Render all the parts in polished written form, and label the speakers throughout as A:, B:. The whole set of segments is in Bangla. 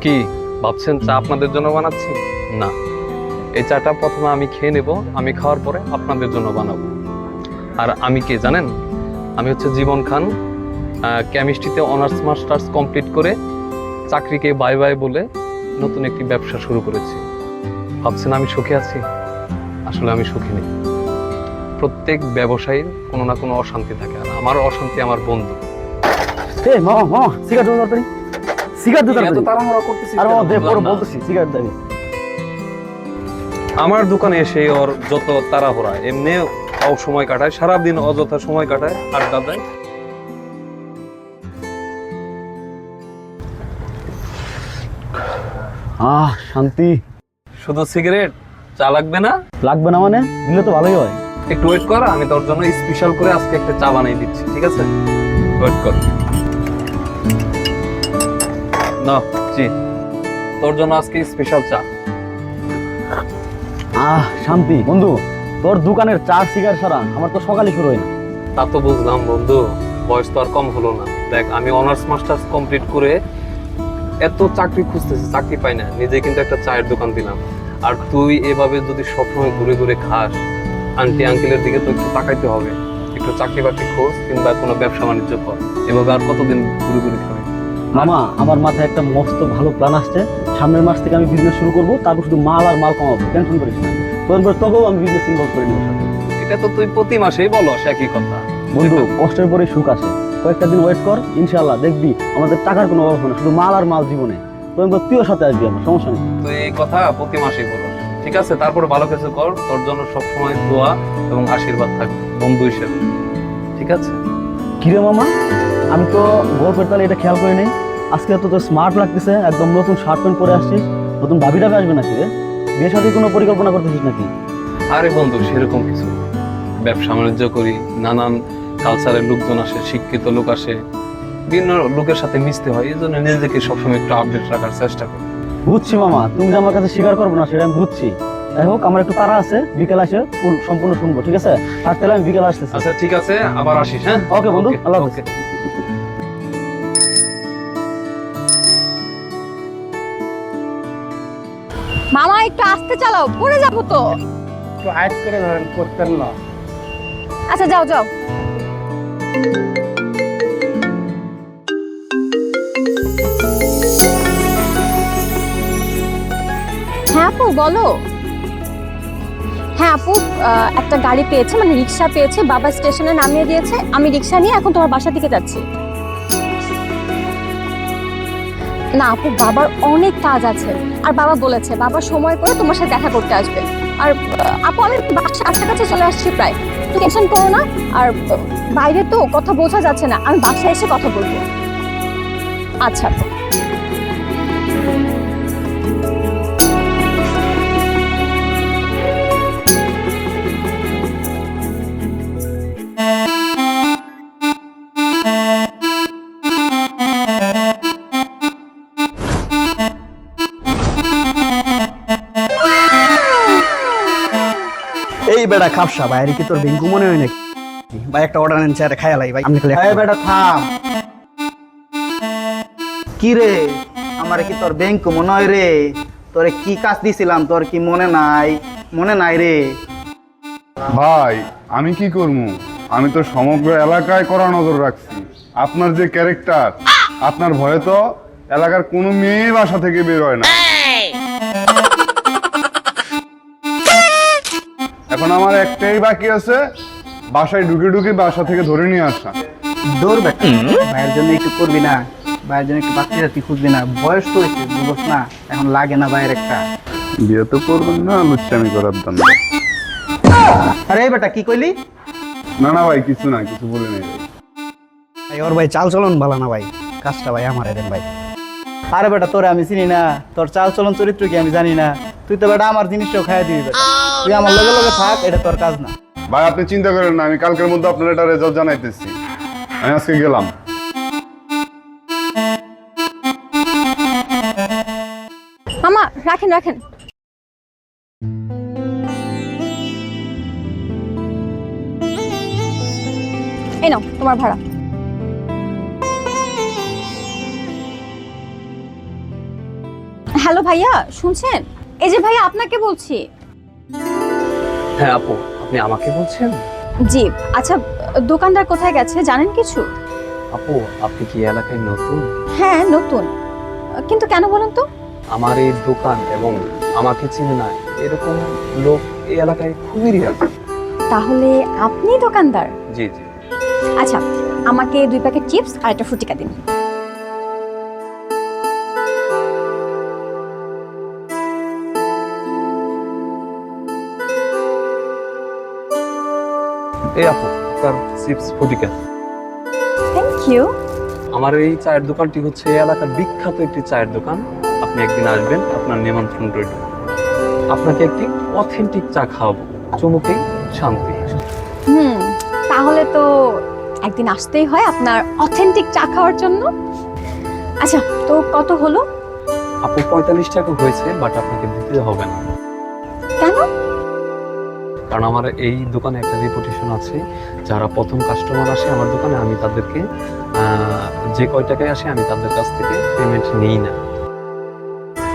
A: কি ভাবছেন চা আপনাদের জন্য বানাচ্ছি? না, এই চাটা প্রথমে আমি খেয়ে নেব, আমি খাওয়ার পরে আপনাদের জন্য বানাবো। আর আমি কে জানেন? আমি হচ্ছে জীবন খান, কেমিস্ট্রিতে অনার্স মাস্টার্স কমপ্লিট করে চাকরিকে বাই বাই বলে নতুন একটি ব্যবসা শুরু করেছি। ভাবছেন আমি সুখে আছি? আসলে আমি সুখী নেই। প্রত্যেক ব্যবসায়ীর কোনো না কোনো অশান্তি থাকে, আর আমার অশান্তি আমার বন্ধু।
B: এই মামা মামা সিগারেট দাও তাড়াতাড়ি, সিগারেট দাও তাড়াতাড়ি।
A: এত তাড়াহুড়া করতেছিস
B: আর
A: কেন?
B: মামা দে পরে
A: বুঝলাম না।
B: বলতেছি সিগারেট দাও।
A: আমার দোকানে এসে ওর যত তাড়াহুড়া, এমনি সময় কাটায়, সারাদিন অযথা সময় কাটায়, আড্ডা দেয়।
B: শান্তি।
A: শুধু সিগারেট, চা লাগবে না?
B: লাগবে না মানে? দিলে তো ভালোই হয়।
A: একটু ওয়েট কর, আমি তোর জন্য স্পেশাল করে আজকে একটা চা বানিয়ে দিচ্ছি, ঠিক আছে? ওয়েট কর। না জি, তোর জন্য আজকে স্পেশাল চা।
B: শান্তি বন্ধু, তোর দোকানের চা সিগারেট ছাড়া আমার তো সকালই শুরু হয় না।
A: তা তো বুঝলাম বন্ধু, বয়স তো আর কম হলো না। দেখ, আমি অনার্স মাস্টার্স কমপ্লিট করে এত চাকরি খুঁজতেছি, চাকরি পাই না, নিজে কিন্তু একটা চায়ের দোকান দিলাম। আর তুই এভাবে যদি সবসময় ঘুরে ঘুরে খাস, আন্টি আঙ্কেলের দিকে তো একটু তাকাইতে হবে। একটু চাকরি বাকরি খোঁজ কিংবা কোনো ব্যবসা বাণিজ্য কর। এভাবে আর কতদিন ঘুরে ঘুরে খাবে?
B: মামা, আমার মাথায় একটা মস্ত ভালো প্ল্যান আসছে। সামনের মাস থেকে আমি বিজনেস শুরু করবো, তারপর শুধু মাল আর মাল কমাবো, টেনশন করিস না। তোকেও আমি বিজনেস ইনভলভ করে নিব।
A: এটা তো তুই প্রতি মাসেই বলস একই কথা।
B: বন্ধু, কষ্টের পরে সুখ আসে। কয়েকটা দিন ওয়েট কর, ইনশাআল্লাহ দেখবি আমাদের টাকার কোনো অভাব হবে না, শুধু মাল আর মাল জীবনে। তুইও সাথে আসবি, আমার সমস্যা নেই।
A: তুই এই কথা প্রতি মাসেই বলস, ঠিক আছে? তারপরে ভালো কিছু কর, তোর জন্য সবসময় দোয়া এবং আশীর্বাদ থাকবে বন্ধু হিসেবে, ঠিক আছে?
B: কিরে মামা, আমি তো গল্পের তালে এটা খেয়াল করি নাই। আজকে তো তোর স্মার্ট লাগতেছে, একদম নতুন শার্ট প্যান্ট পরে আসছিস। নতুন ভাবিটা আসবে নাকি রে? বিয়ের সাথে কোনো পরিকল্পনা করতেছিস নাকি?
A: আরে বন্ধু, সেরকম কিছু না। ব্যবসা বাণিজ্য করি, নানান কালচারের লোকজন আসে, শিক্ষিত লোক আসে, বিভিন্ন লোকের সাথে মিশতে হয়, এই জন্য নিজেকে সবসময় একটু আপডেট রাখার চেষ্টা করি।
B: বুঝছি মামা, তুমি যে আমার কাছে স্বীকার করবো না সেটা আমি বুঝছি। যাই হোক, আমার একটু তাড়া আছে, বিকেল আসে ফুল সম্পূর্ণ শুনবো, ঠিক আছে? আর তাহলে আমি বিকেল আসতেছি।
A: আচ্ছা ঠিক আছে, আবার আসিস। হ্যাঁ,
B: ওকে বন্ধু, আল্লাহ হাফেজ।
A: ওকে।
C: মামা একটু আস্তে চালাও, পড়ে যাবো তো।
D: একটু হাইট করে ধরেন, করতেন না।
C: আচ্ছা যাও যাও। হ্যাঁ আপু বলো। হ্যাঁ আপু, একটা গাড়ি পেয়েছে, মানে রিক্সা পেয়েছে, বাবা স্টেশনে নামিয়ে দিয়েছে। আমি রিক্সা নিয়ে এখন তোমার বাসা দিকে যাচ্ছি। না আপু, বাবার অনেক কাজ আছে, আর বাবা বলেছে বাবা সময় করে তোমার সাথে দেখা করতে আসবে। আর আপু, আমি বাসা কাছাকাছি চলে আসছি প্রায়, তুমি টেনশন করো না। আর বাইরে তো কথা বোঝা যাচ্ছে না, আমি বাসায় এসে কথা বলবো। আচ্ছা আপু।
D: এই বেটা খাপসা, বাইরে কি তোর বেঙ্কু মনে হয় নাকি? ভাই একটা অর্ডার নেন, চেয়ারে খাইয়া লাই ভাই। আমি খালি এই বেটা থাম। কি রে, আমারে কি তোর বেঙ্কু মনে হয় রে? তোরে কি কাজ দিছিলাম তোর কি মনে নাই? মনে নাই রে?
E: ভাই আমি কি করবো? আমি তো সমগ্র এলাকায় কড়া নজর রাখছি। আপনার যে ক্যারেক্টার, আপনার ভয়ে তো এলাকার কোনো মেয়ে বাসা থেকে বের হয় না। এখন আমার একটাই বাকি আছে, বাসায় ঢুকে ঢুকে বাসা থেকে ধরে নিয়ে আসা।
D: দৌড় বেটা, ভাইয়ের জন্য একটু করবি না? ভাইয়ের জন্য একটু বাচ্চা জাতি খুঁজবি না? বয়স তো হয়েছে, বুঝোস না? এখন লাগে না ভাইয়ের একটা?
E: বিয়ে তো করবেন না, লুচ্চামি করার জন্য।
D: আরে এই বেটা কি কইলি?
E: না না ভাই, কিছু না, কিছু বলে নেই ভাই।
D: ভাই ওর ভাই চাল চলন ভালো না ভাই, কাজটা ভাই আমার দেন ভাই। আরে বেটা, তোরে আমি চিনি না, তোর চাল চলন চরিত্র কি আমি জানি না? তুই তো বেটা আমার জিনিসটাও খাইয়া দিবি বেটা। তুই আমার লগে লগে থাক, এটা তোর কাজ না।
E: ভাই আপনি চিন্তা করেন না, আমি কালকের মধ্যে আপনার একটা রেজাল্ট জানাইতেছি। আমি আজকে গেলাম।
C: মামা রাখেন রাখেন। এই নাও তোমার ভাড়া। হ্যালো ভাইয়া, শুনছেন? এই যে ভাইয়া, আপনাকে বলছি।
A: হ্যাঁ আপু, আপনি আমাকে বলছেন?
C: জি। আচ্ছা, দোকানদার কোথায় গেছে জানেন কিছু?
A: আপু, আপনি কি এলাকায় নতুন?
C: হ্যাঁ নতুন, কিন্তু কেন বলুন তো?
A: আমার এই দোকান এবং আমাকে চিনে না এরকম লোক এই এলাকায় খুবই রেয়ার।
C: তাহলে আপনি দোকানদার?
A: জি জি।
C: আচ্ছা, আমাকে 2 প্যাকেট চিপস আর একটা ফুটিকা দিন।
A: এই আপু, আপনার চিপস ফুটিকা।
C: Thank you.
A: আমার এই চায়ের দোকানটি হচ্ছে এই এলাকার বিখ্যাত একটি চায়ের দোকান। আপনি একদিন আসবেন, আপনার নিমন্ত্রণ রইল। আপনাকে একটি অথেন্টিক চা খাওয়াবো, চুমুকেই শান্তি।
C: তাহলে তো একদিন আসতেই হয় আপনার অথেন্টিক চা খাওয়ার জন্য। আচ্ছা, তো কত হলো?
A: আপু 45 টাকা হয়েছে, বাট আপনাকে দিতে হবে না।
C: কেন?
A: কারণ আমার এই দোকানে একটা রেপুটেশন আছে, যারা প্রথম কাস্টমার আসে আমার দোকানে আমি তাদেরকে যে কয় টাকায় আসে আমি তাদের কাছ থেকে পেমেন্ট নিই না।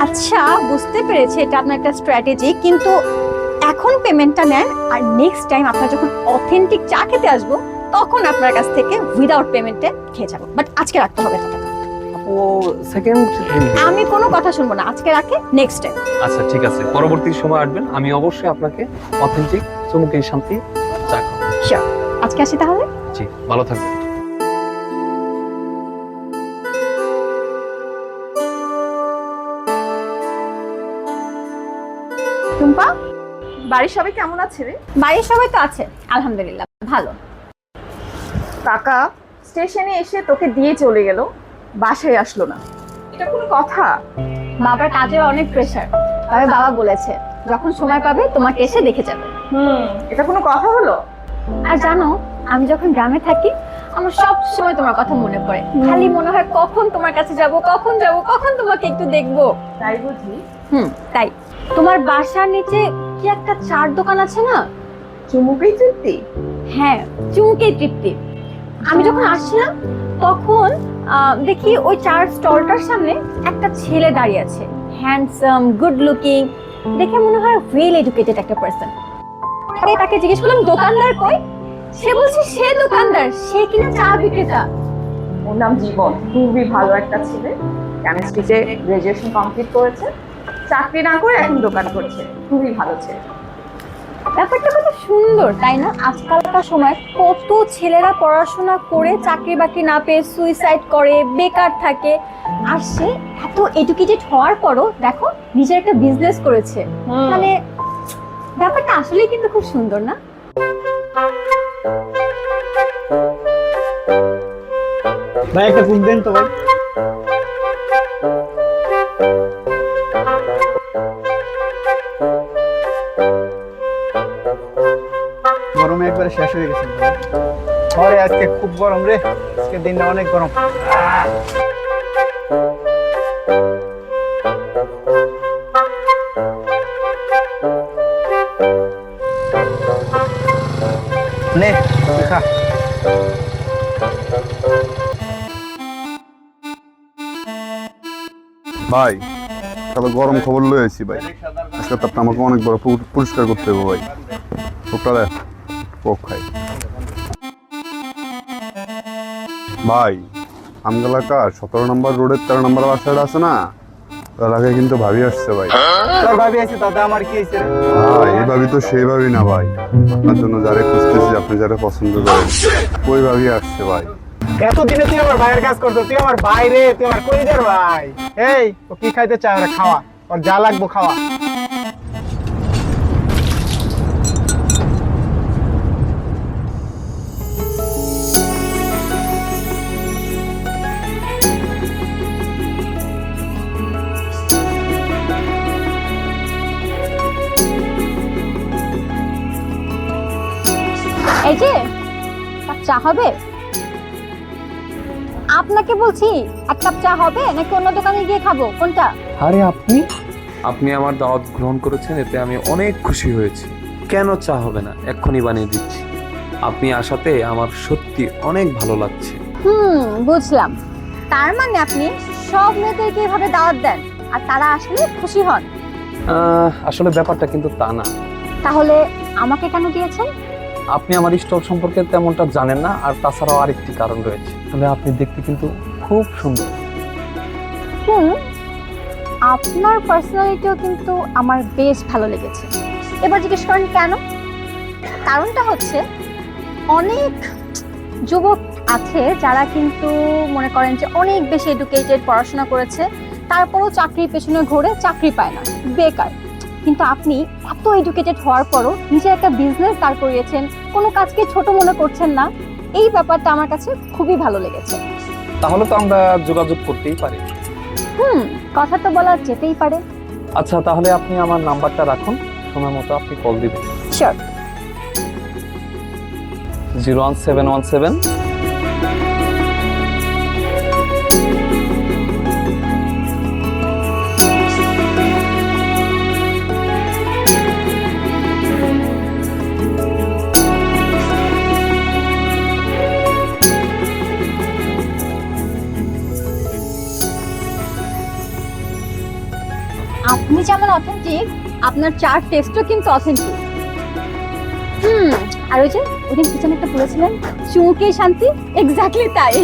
C: আচ্ছা, বুঝতে পেরেছি, এটা আপনার একটা স্ট্র্যাটেজি, কিন্তু এখন পেমেন্টটা নেন আর নেক্সট টাইম আপনার যখন অথেন্টিক চা খেতে আসবো তখন আপনার কাছ থেকে উইদাউট পেমেন্টে খেয়ে যাবো। বাট আজকে রাখতে হবে টাকাটা।
A: আপু সেকেন্ড।
C: আমি কোনো কথা শুনবো না, আজকে রাখে, নেক্সট টাইম।
A: আচ্ছা ঠিক আছে, পরবর্তী সময় আসবেন, আমি অবশ্যই আপনাকে অথেন্টিক চুমুকেই শান্তি চা খাবো।
C: শিওর। আজকে আসি তাহলে।
A: জি, ভালো থাকবেন।
F: টুম্পা, বাড়ির সবাই কেমন আছে রে?
C: বাড়ির সবাই তো আছে আলহামদুলিল্লাহ, ভালো।
F: কাকা স্টেশনে এসে তোকে দিয়ে চলে গেল, বাসায় আসলো না, এটা কোনো কথা?
C: বাবার কাজের অনেক প্রেশার, তবে বাবা বলেছে যখন সময় পাবে তোমাকে এসে দেখে যাবে।
F: এটা কোনো কথা হলো?
C: আর জানো, আমি যখন গ্রামে থাকি আমার সব সময় তোমার কথা মনে পড়ে, খালি মনে হয় কখন তোমার কাছে যাব, কখন যাব, কখন তোমাকে একটু দেখবো।
F: তাই বুঝি?
C: তাই। তোমার বাসার নিচে কি একটা চার দোকান আছে না?
F: চুমুকেই তৃপ্তি?
C: হ্যাঁ, চুমুকেই তৃপ্তি। আমি যখন আসছিলাম তখন দেখি ওই চার স্টলটার সামনে একটা ছেলে দাঁড়িয়ে আছে, হ্যান্ডসাম, গুড লুকিং, দেখে মনে হয় ওয়েল এডুকেটেড একটা পার্সন। আমি তাকে জিজ্ঞেস করলাম দোকানদার কই? সে বলছে সে দোকানদার, সে কিনা চা বিক্রেতা।
F: ওর নাম জীবন, খুবই ভালো একটা ছেলে, কেমিস্ট্রিতে গ্রাজুয়েশন কমপ্লিট করেছে, চাকরি না করে এখন দোকান করছে, খুবই ভালো ছেলে।
C: ব্যাপারটা কত সুন্দর তাই না? আজকালকার সময় কত ছেলেরা পড়াশোনা করে চাকরি বাকরি না পেয়ে সুইসাইড করে, বেকার থাকে, আর সে এত এডুকেটেড হওয়ার পরও দেখো নিজের একটা বিজনেস করেছে। মানে ব্যাপারটা আসলেই কিন্তু খুব সুন্দর না?
D: ভাই একটা ফুল দেন তো ভাই। গরমে একবারে শেষ হয়ে গেছে ঘরে, আজকে খুব গরম রে, আজকে দিনটা অনেক গরম। নে খা।
E: ভাই তাহলে গরম খবর লয়ে আছি ভাই, আজকে তারপর আমাকে অনেক বড় পরিষ্কার করতে হবে ভাই। সকালে কোক খাই ভাই। আমগালাকা 17 নম্বর রোডের 13 নম্বর বাসাটা আছে না, এলাকায় কিন্তু ভাবি আসছে ভাই।
D: তোর ভাবি আছে তাতে আমার কি হয়েছে রে?
E: ভাই এই ভাবি তো সেই ভাবি না ভাই, আপনার জন্য যারে খুঁজতেছি, আপনি যারা পছন্দ করেন ওই ভাবি আসছে ভাই।
D: এতদিনে তুই আমার ভাইয়ের কাজ করতো, তুই আমার ভাই রে, তুই আমার কলিজার ভাই। এই ও কি খাইতে চায়, ওরা খাওয়া, ওর যা লাগবো খাওয়া।
C: এই যে কাপ চা হবে? আপনাকে বলছি এক কাপ চা হবে নাকি অন্য দোকানে গিয়ে খাবো, কোনটা?
G: আরে আপনি আমার দাওয়াত গ্রহণ করেছেন, এতে আমি অনেক খুশি হয়েছি। কেন চা হবে না? এক্ষুনি বানিয়ে দিচ্ছি। আপনি আসাতে আমার সত্যি অনেক ভালো লাগছে।
C: বুঝলাম। তার মানে আপনি সব মেয়েদেরকে এভাবে দাওয়াত দেন আর তারা আসলে খুশি হন?
A: আসলে ব্যাপারটা কিন্তু তা না।
C: তাহলে আমাকে কেন দিয়েছেন?
A: আপনি আমার স্টল সম্পর্কে তেমনটা জানেন না, আর তাছাড়াও আরেকটি কারণ রয়েছে। তাহলে আপনি দেখতে কিন্তু খুব সুন্দর।
C: আপনার পার্সোনালিটিও কিন্তু আমার বেশ ভালো লেগেছে। এবার জিজ্ঞেস করেন কেন? কারণটা হচ্ছে অনেক যুবক আছে যারা কিন্তু মনে করেন যে অনেক বেশি এডুকেটেড, পড়াশোনা করেছে, তারপরও চাকরির পেছনে ঘুরে চাকরি পায় না, বেকার। কিন্তু আপনি এত এডুকেটেড হওয়ার পরও নিজে একটা বিজনেস দাঁড় করিয়েছেন, কোনো কাজকে ছোট মনে করছেন না। এই ব্যাপারটা আমার কাছে খুবই ভালো লেগেছে।
A: তাহলে তো আমরা যোগাযোগ করতেই পারি।
C: কথা তো বলা যেতেই পারে।
A: আচ্ছা, তাহলে আপনি আমার নাম্বারটা রাখুন, সময় মতো আপনি কল দিবেন।
C: শিওর।
A: 01717
C: আপনি যেমন অথেন্টিক, আপনার চার টেস্টও কিন্তু অথেন্টিক। আর ওই যে ওদিন কিচেন একটা বলেছিলেন চুমুকেই শান্তি, এক্স্যাক্টলি তাই।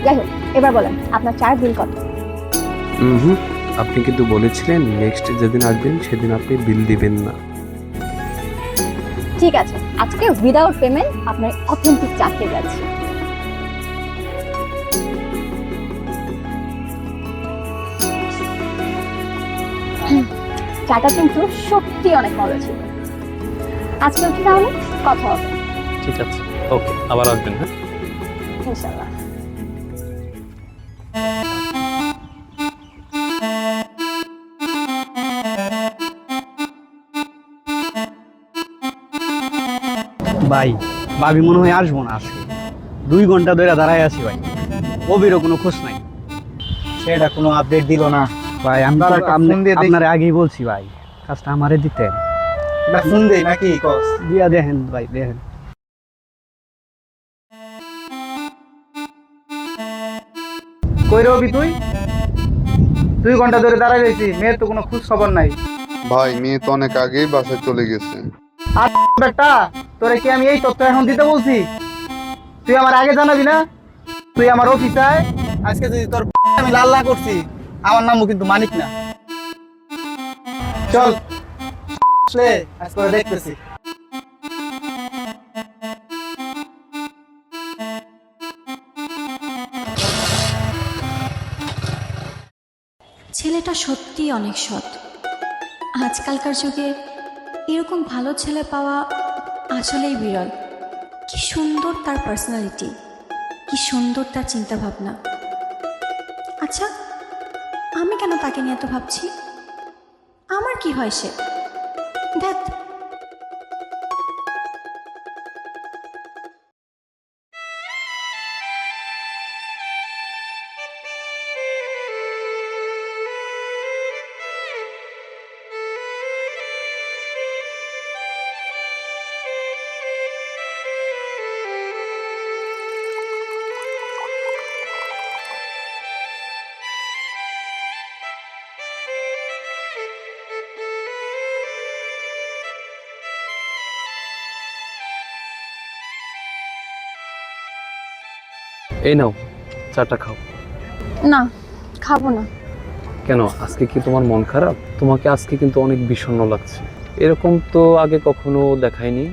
C: যাই হোক, এবার বলেন আপনার চার বিল কত?
G: আপনি কিন্তু বলেছিলেন নেক্সট যেদিন আসবেন সেদিন আপনি বিল দিবেন না।
C: ঠিক আছে, আজকে উইদাউট পেমেন্ট আপনার অথেন্টিক চা খেয়ে যাচ্ছি। চাটা কিন্তু সত্যি অনেক মজা ছিল। আজকে উঠে তাহলে কথা হবে।
A: ঠিক আছে, ওকে, আবার আসবেন। হ্যাঁ,
C: ইনশাআল্লাহ।
D: ভাই ভাবি মনে হয় আসবো না আজকে। 2 ঘন্টা ধরে দাঁড়ায় আছি ভাই, কবিরও কোনো খোঁজ নাই, সেটা কোনো আপডেট দিল না। ভাই আমরা আপনার আগেই বলছি ভাই, কাজটা আমারে দিতেন। ফোন দেই নাকি দিয়া দেখেন ভাই, দেখেন। কই রবি তুই? 2 ঘন্টা ধরে দাঁড়ায় রয়েছি, মেয়ের তো কোনো খোঁজ খবর নাই।
E: ভাই মেয়ে তো অনেক আগেই বাসায় চলে গেছে।
D: আর বেটা, তোরে কি আমি এই তথ্য এখন দিতে বলছি? তুই আমার আগে জানাবি না? তুই আমার অফিসায়, আজকে যদি তোর আমি লাল না করছি, আমার নামও কিন্তু মানিক না। চল আজকে দেখতেছি।
H: ছেলেটা সত্যিই অনেক সৎ। আজকালকার যুগে এরকম ভালো ছেলে পাওয়া আসলেই বিরল। কি সুন্দর তার পার্সোনালিটি, কি সুন্দর তার চিন্তাভাবনা। আচ্ছা, আমি কেন তাকে নিয়ে এত ভাবছি? আমার কি হয় সে? দেখ,
A: এই নাও, চাটা খাও।
C: না, খাবো না।
A: কেন, আজকে কি তোমার মন খারাপ? তোমাকে আজকে কিন্তু অনেক বিষণ্ণ লাগছে। এরকম তো আগে কখনো দেখায়নি।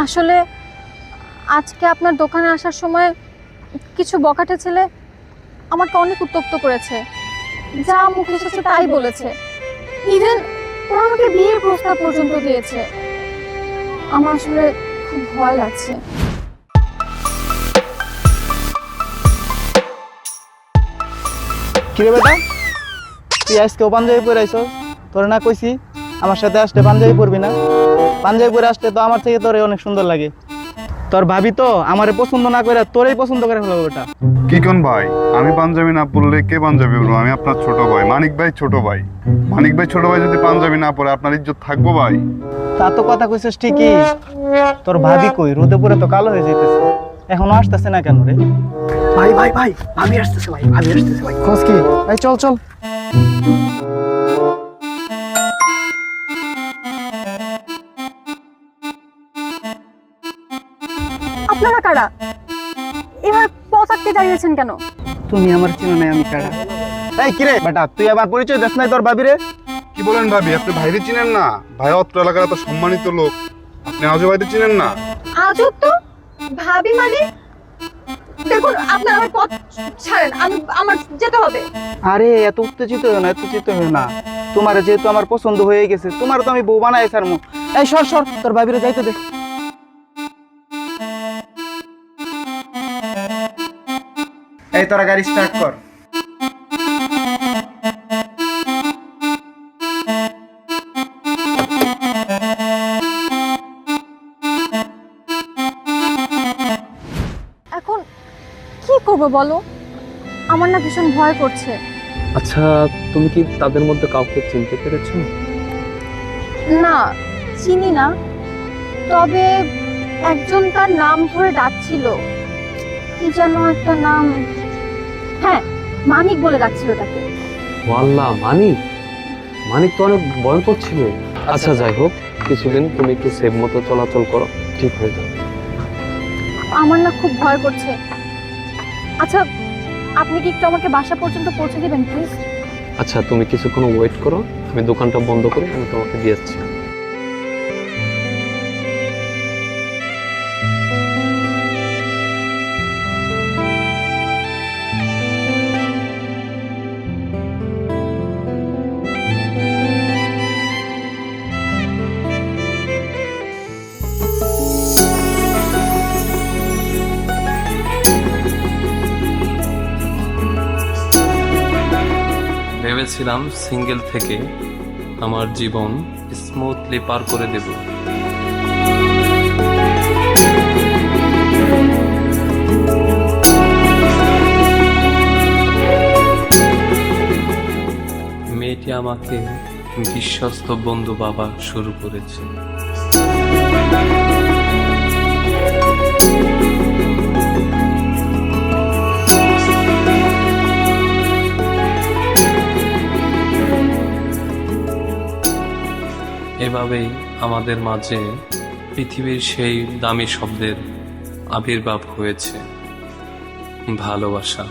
C: আসলে আজকে আপনার দোকানে আসার সময় কিছু বকাটে ছেলে আমাকে অনেক উত্তপ্ত করেছে, যা মুখে এসেছে তাই বলেছে। ইভেন ওরা আমাকে বিয়ের প্রস্তাব পর্যন্ত দিয়েছে। আমার আসলে খুব ভয় লাগছে।
D: কিরে বেটা, তুই আজকেও পাঞ্জাবি পরে আইছস? তোর না কইছি আমার সাথে আসতে পাঞ্জাবি পরবি না? পাঞ্জাবি পরে আসতে তো আমার থেকে তোরে অনেক সুন্দর লাগে। তোর ভাবি তো আমারে পছন্দ না করে তোরেই পছন্দ করে ফেলবে বেটা।
E: কি কোন ভাই, আমি পাঞ্জাবি না পরলে কে পাঞ্জাবি পরবো? আমি আপনার ছোট ভাই, মানিক ভাই ছোট ভাই। মানিক ভাই ছোট ভাই যদি পাঞ্জাবি না পরে আপনার ইজ্জত থাকবো ভাই?
D: তা তো কথা কইছিস ঠিকই, তোর ভাবি কই? রোদে পুরে তো কালো হয়ে যাইতেছে, এখনো আসতেছে না কেন রে? ভাই ভাই ভাই, ভাবি আসতেছে ভাই, ভাবি আসতেছে ভাই। খোঁজ কি ভাই? চল চল।
C: আপনারা কারা? এবার পথ আটকে দাঁড়িয়েছেন কেন?
D: তুমি আমার চিনো নাই, আমি কারা? এই কিরে বেটা, তুই আমার পরিচয় দেখ নাই তোর ভাবি রে?
E: কি বলেন ভাবি, আপনি ভাইরে চিনেন না? ভাই অত্র এলাকার এত সম্মানিত লোক, আপনি আজও ভাইতে চিনেন না?
C: আজব তো, ভাবি মানে? দেখুন আপনার আমার পথ ছাড়েন, আমার যেতে হবে।
D: আরে এত উত্তেজিত হয়ে না, উত্তেজিত হয়ে না। তোমার যেহেতু আমার পছন্দ হয়ে গেছে, তোমার তো আমি বউ বানাই ছাড়মু। এই সর সর, তোর ভাবিরে যাইতে দে। এই তোরা গাড়ি স্টার্ট কর।
C: এখন কি করব বলো? আমার না ভীষণ ভয় করছে।
A: আচ্ছা, তুমি কি তাদের মধ্যে কাউকে চিনতে পেরেছো?
C: না, চিনি না, তবে একজন তার নাম ধরে ডাকছিল, কি যেন একটা নাম। হ্যাঁ, মানিক বলে ডাকছিল তাকে।
A: ওয়াল্লাহ, মানিক? মানিক তো অনেক ভয়ঙ্কর ছিল। আচ্ছা যাই হোক, কিছুদিন তুমি একটু সেফ মতো চলাচল করো, ঠিক হয়ে যাবে।
C: আমার না খুব ভয় করছে। আচ্ছা, আপনি কি একটু আমাকে বাসা পর্যন্ত পৌঁছে দিবেন প্লিজ?
A: আচ্ছা, তুমি কিছুক্ষণ ওয়েট করো, আমি দোকানটা বন্ধ করে আমি তোমাকে দিয়ে যাচ্ছি। ভেবেছিলাম সিঙ্গেল থেকে আমার জীবন স্মুথলি পার করে দেব, মেয়েটি আমাকে বিশ্বস্ত বন্ধু ভাবা শুরু করেছে। এভাবেই আমাদের মাঝে পৃথিবীর সেই দামি শব্দের আবির্ভাব হয়েছে, ভালোবাসা।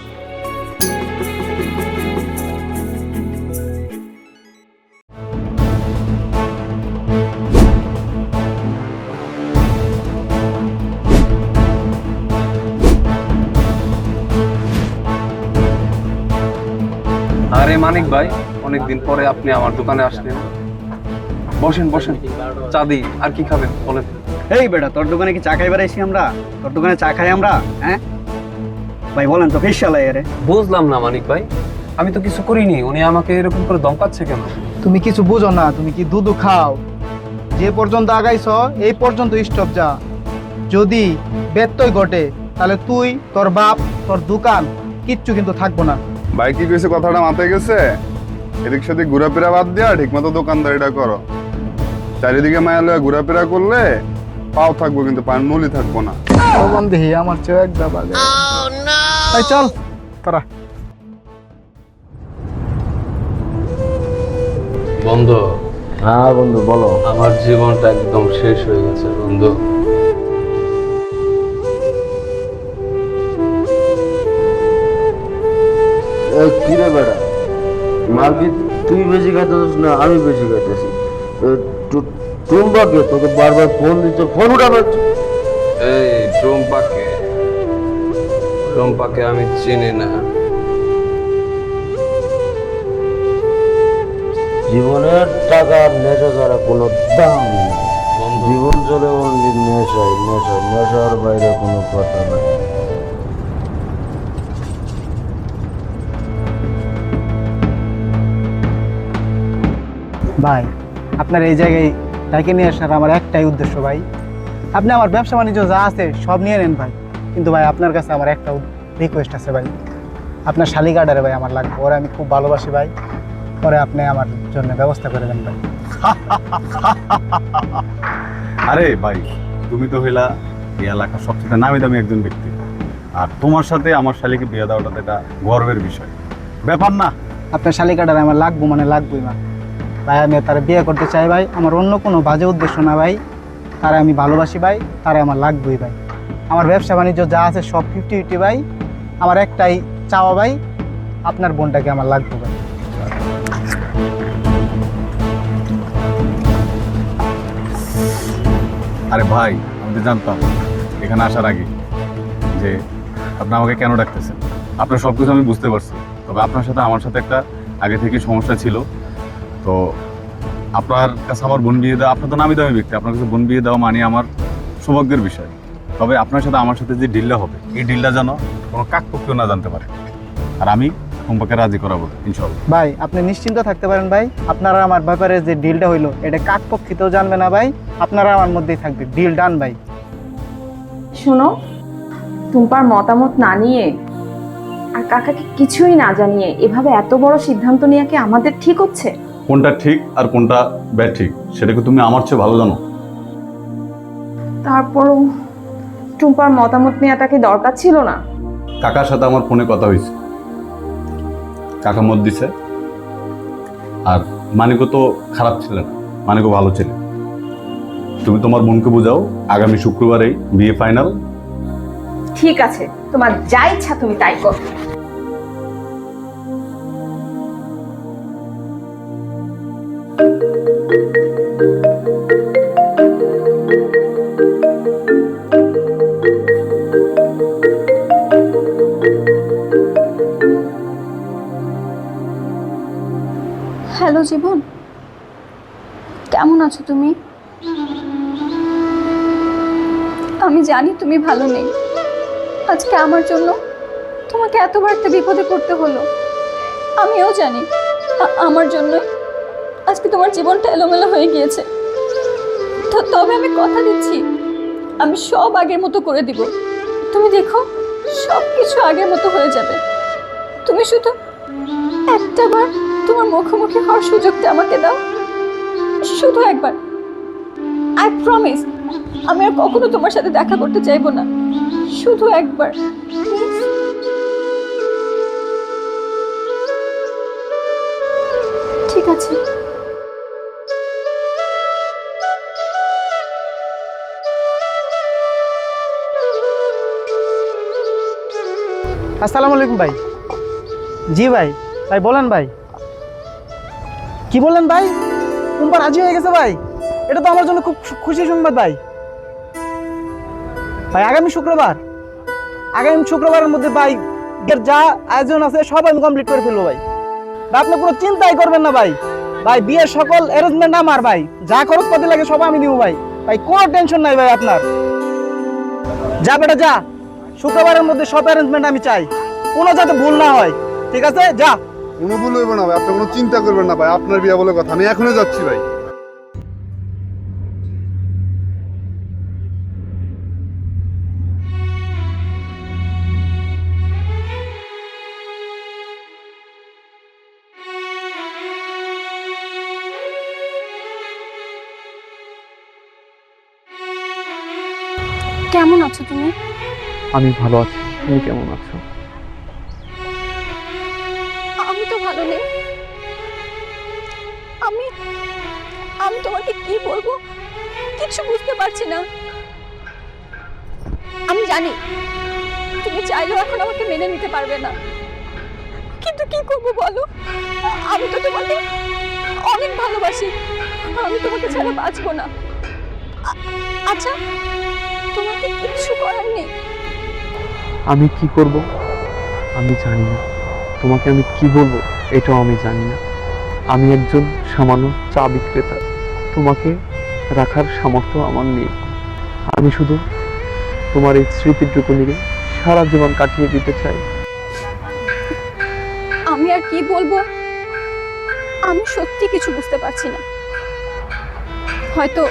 A: আরে মানিক ভাই, অনেকদিন পরে আপনি আমার দোকানে আসলেন। বসেন বসেন, চা দিই। আর কি খাবেন বলেন?
D: এই বেটা, তোর দোকানে কি চা খাইবার আইছি আমরা? তোর দোকানে চা খাই আমরা? হ্যাঁ ভাই, বলেন তো ফেসালা এরে।
A: বুঝলাম না মানিক ভাই, আমি তো কিছু করিনি, উনি আমাকে এরকম করে দমকাচ্ছে কেন?
D: তুমি কিছু বুঝো না, তুমি কি দুধ খাও? যে পর্যন্ত আগাইছ এই পর্যন্ত স্টপ যা। যদি ব্যত্যয় ঘটে তাহলে তুই, তোর বাপ, তোর দোকান কিচ্ছু কিন্তু থাকবো না।
E: ভাই কি কইছে, কথাটা মাথায় গেছে? এদিক সেদিক ঘোরাফেরা বাদ দিয়া ঠিক মতো দোকানদারিটা করো। চারিদিকে মায়া লয়ে ঘোরাফেরা করলে পাও থাকবো কিন্তু পায়ের নলি থাকবো না।
D: বন্ধু আমার চেয়ে একটা বাগে। চল তোরা।
A: বন্ধু।
B: হ্যাঁ বন্ধু বলো।
A: আমার জীবনটা একদম শেষ হয়ে গেছে বন্ধু।
B: কি রে বেড়া, মার্কেট তুই বেশি খাইতেছিস না আমি বেশি খাইতেছি? টুম্বাকে তোকে বারবার ফোন দিচ্ছে, ফোন উঠাবে।
A: এই টুম্পাকে আমি চিনি না।
B: জীবনের টাকার নেশা ছাড়া কোনো দাম নেই। জীবন চলে অনলি নেশায়, নেশার বাইরে কোনো কথা নাই।
D: ভাই, আপনার এই জায়গায় ডাকে নিয়ে আসার আমার একটাই উদ্দেশ্য ভাই। আপনি আমার ব্যবসা বাণিজ্য যা আছে সব নিয়ে নেন ভাই, কিন্তু ভাই আপনার কাছে আমার একটা রিকোয়েস্ট আছে ভাই, আপনার শালিকাটারে ভাই আমার লাগবে, ওরে আমি খুব ভালোবাসি ভাই, পরে আপনি আমার জন্য ব্যবস্থা করে দেন ভাই।
I: আরে ভাই, তুমি তো হইলা এই এলাকার সবচেয়ে নামি দামি একজন ব্যক্তি, আর তোমার সাথে আমার শালিকে বিয়ে দেওয়াটা তো এটা গর্বের বিষয় ব্যাপার না?
D: আপনার শালিকাটারে আমার লাগবো মানে লাগবোই না ভাই, আমি তারা বিয়ে করতে চাই ভাই, আমার অন্য কোনো বাজে উদ্দেশ্য না ভাই, তারা আমি ভালোবাসি ভাই, তারা আমার লাগবেই ভাই। আমার ব্যবসা বাণিজ্য যা আছে সব 50-50 ভাই, আমার একটাই চাওয়া ভাই, আপনার বোনটাকে আমার লাগবে ভাই।
I: আরে ভাই, আমি তো জানতাম এখানে আসার আগে যে আপনি আমাকে কেন ডাকতেছেন। আপনার সব কিছু আমি বুঝতে পারছি, তবে আপনার সাথে আমার সাথে একটা আগে থেকে সমস্যা ছিল। তো আপনার কাছে আমার বোন বিয়ে দেওয়া, আপনার তো নামি দামি ব্যক্তি, আপনার কাছে বোন বিয়ে দেওয়া মানে আমার সৌভাগ্যের বিষয়। তবে আপনার সাথে আমার সাথে যে ডিলটা হবে, এই ডিলটা যেন কোনো কাকপক্ষীও না জানতে পারে, আর আমি সম্পর্কে রাজি করাবো ইনশাল্লাহ।
D: ভাই আপনি নিশ্চিন্ত থাকতে পারেন ভাই, আপনারা আমার ব্যাপারে যে ডিলটা হইলো এটা কাকপক্ষিতেও জানবে না ভাই, আপনারা আমার মধ্যেই থাকবে, ডিল ডান ভাই।
F: শোনো, টুম্পার মতামত না নিয়ে আর কাকাকে কিছুই না জানিয়ে এভাবে এত বড় সিদ্ধান্ত নেওয়া কি আমাদের ঠিক হচ্ছে?
I: কোনটা ঠিক আর কোনটা ব্যাঠিক সেটাকে তুমি আমার চেয়ে ভালো জানো।
F: তারপরও টুম্পার মতামত নেওয়াটা কি দরকার ছিল না?
I: কাকার সাথে আমার ফোনে কথা হয়েছে, কাকা মত দিছে, আর মানিকও তো খারাপ ছিল না, মানিকও ভালো ছিল। তুমি তোমার বোনকে বোঝাও, আগামী শুক্রবারেই বিয়ে ফাইনাল।
F: ঠিক আছে, তোমার যা ইচ্ছা তুমি তাই করো।
C: হ্যালো জীবন, কেমন আছো তুমি? আমি জানি তুমি ভালো নেই, আজকে আমার জন্য তোমাকে এতবার একটা বিপদে পড়তে হলো। আমিও জানি আমার জন্যই আজকে তোমার জীবনটা এলোমেলো হয়ে গিয়েছে। তবে আমি কথা দিচ্ছি, আমি সব আগের মতো করে দিব। তুমি দেখো, সব কিছু আগের মতো হয়ে যাবে। তুমি শুধু একটাবার তোমার মুখোমুখি হওয়ার সুযোগটা আমাকে দাও, শুধু একবার। আই প্রমিস, আমি আর কখনো তোমার সাথে দেখা করতে চাইবো না, শুধু একবার প্লিজ। ঠিক আছে।
D: আসসালামু আলাইকুম ভাই। জি ভাই, ভাই বলেন ভাই, কি বললেন ভাই? টুম্পা রাজি হয়ে গেছে ভাই, এটা তো আমার জন্য খুব খুশি সংবাদ ভাই। ভাই আগামী শুক্রবারের মধ্যে ভাই এর যা আয়োজন আছে সব আমি কমপ্লিট করে ফেলবো ভাই। আপনি কোনো চিন্তাই করবেন না ভাই, ভাই বিয়ের সকল অ্যারেঞ্জমেন্ট আমার ভাই, যা খরচপাতি লাগে সব আমি দিব ভাই, ভাই কোনো টেনশন নাই ভাই আপনার। যা বেটা যা, শুক্রবারের মধ্যে সব অ্যারেঞ্জমেন্ট আমি চাই, কোনো যাতে ভুল না হয়, ঠিক আছে? যা।
E: কোনো ভুল হইব না ভাই, আপনি কোনো চিন্তা করবেন না ভাই, আপনার বিয়ে বলে কথা, আমি এখনই যাচ্ছি ভাই।
C: কেমন আছো তুমি?
A: আমি ভালো আছি, তুমি কেমন আছো?
C: আমি তো ভালো নেই। আমি আমি তোমাকে কি বলবো কিছু বুঝতে পারছি না। আমি জানি তুমি চাইলেও এখন আমাকে মেনে নিতে পারবে না, কিন্তু কি করবো বলো? আমি তো তোমাকে অনেক ভালোবাসি, আমি তোমাকে ছাড়া বাঁচবো না। আচ্ছা, তোমাকে কিচ্ছু করার নেই।
A: আমি কি করব আমি জানি না, তোমাকে আমি কি বলবো এটাও আমি জানি না। আমি একজন সামান্য চা বিক্রেতা, তোমাকে রাখার সামর্থ্য আমার নেই। আমি শুধু তোমার এই স্মৃতিটুকু নিয়ে সারা জীবন কাটিয়ে দিতে চাই।
C: আমি আর কি বলবো, আমি সত্যি কিছু বুঝতে পারছি না। হয়তো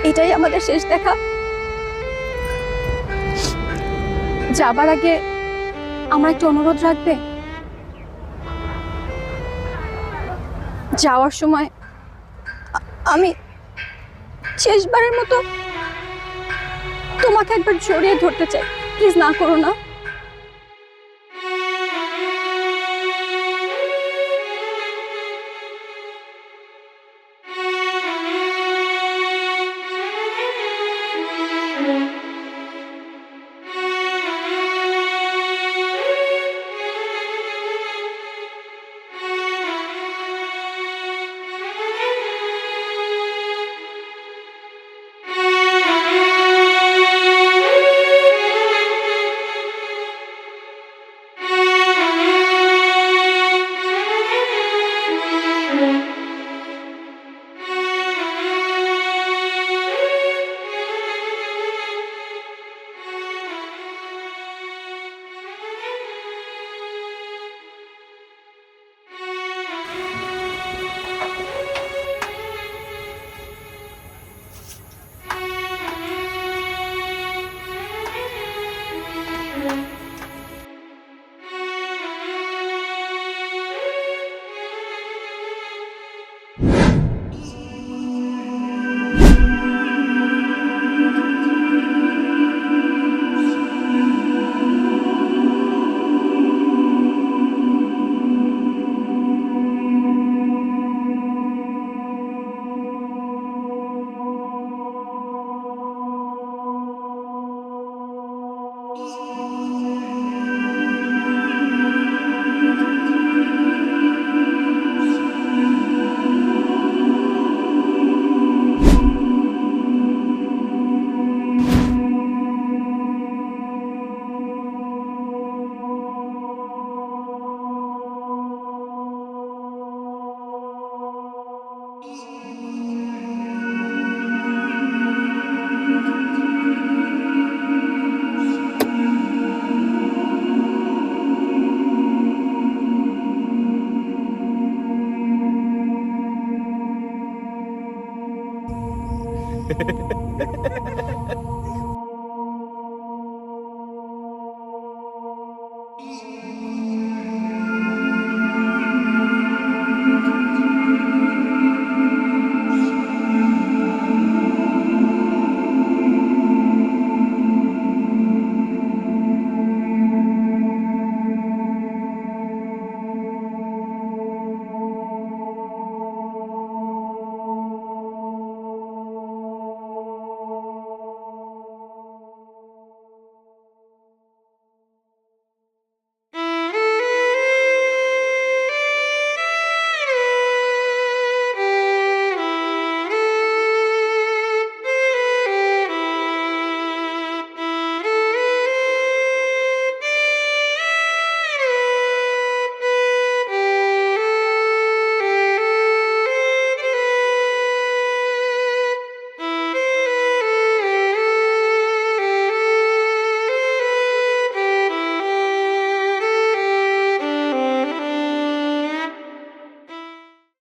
C: এটাই আমাদের শেষ দেখা। যাবার আগে আমার একটা অনুরোধ রাখবে? যাওয়ার সময় আমি শেষবারের মতো তোমাকে একবার জড়িয়ে ধরতে চাই, প্লিজ না করো না।